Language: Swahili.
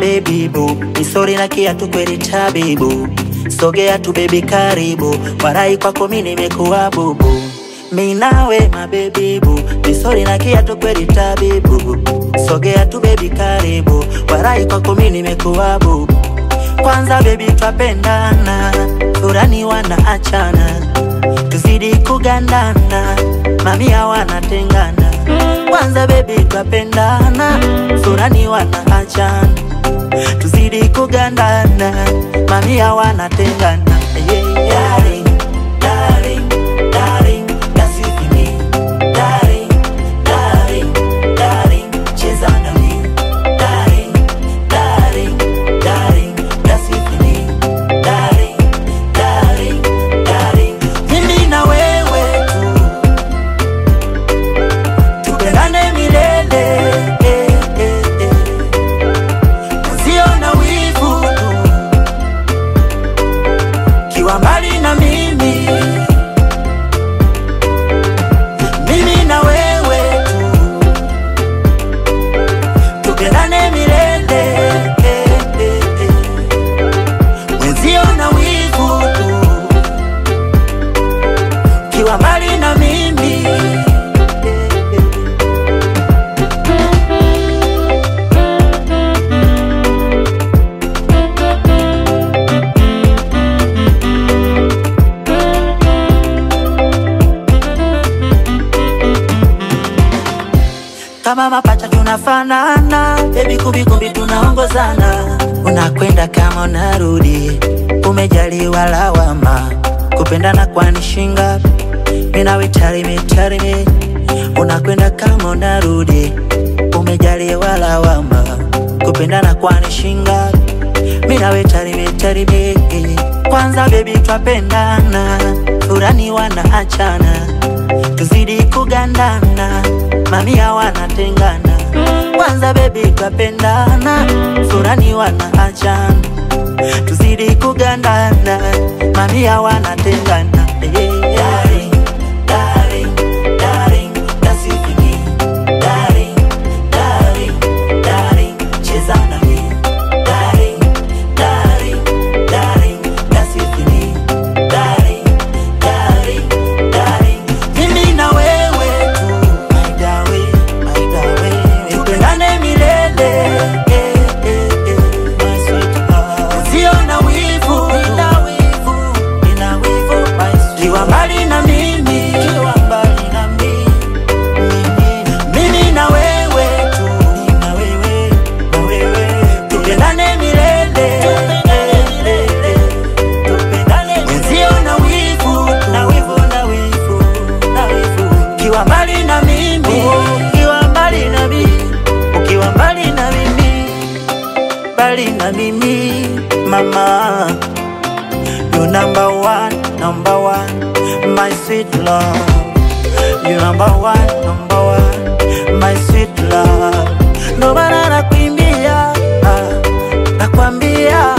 baby boo, misori na kiatu kweli tabibu. Sogea tu baby karibu, warai kwako mimi nimekuwa bubu. Mimi nawe my baby boo, misori na kiatu kweli tabibu. Sogea tu baby karibu, warai kwako mimi nimekuwa bubu. Kwanza baby twapendana, furani wanaachana, tuzidi kugandana, mamia wanatengana. Kwanza baby twapendana, furani wanaachana, tuzidi kugandana, mamia wanatengana. Darling, darling, darling, that's it for me. Darling, darling, darling, cheza na mimi. Darling, darling, darling, that's it for me. Darling, darling, darling, mimi na wewe tu, tupendane milele. Usiona wivu tu, kiwa mbali na mimi. Mimi na wewe tu, tupendane milele. Usiona wivu tu, kiwa mbali na mimi. Kama mapacha tunafanana, baby kubikumbi tunaongozana. Unakwenda kama unarudi, umejaliwa lawama. Kupendana kwani shinga, mina witarime. Unakwenda kama unarudi, umejaliwa lawama. Kupendana kwani shinga, mina witarime. Kwanza baby twapendana, furani wanaachana, tuzidi kugandana, mamia wanatengana. Kwanza baby twapendana, furani wanaachana, tuzidi kugandana, mamia wanatengana. Darling, darling, darling, that's it for me. Darling, darling, darling, cheza na mimi. Darling, darling, darling, that's it for me. Darling, darling, darling, mimi na wewe tu, my darling, tupendane milele. My sweet love, usiona wivu, nina wivu, my sweet. Kiwa mbali na mimi, mimi na wewe tu, tupendane milele. Usiona wivu tu, kiwa mbali na mimi. Ukiwa mbali na mimi, mama, you number one, my sweet love. You number one, my sweet love. No matter nakwambia,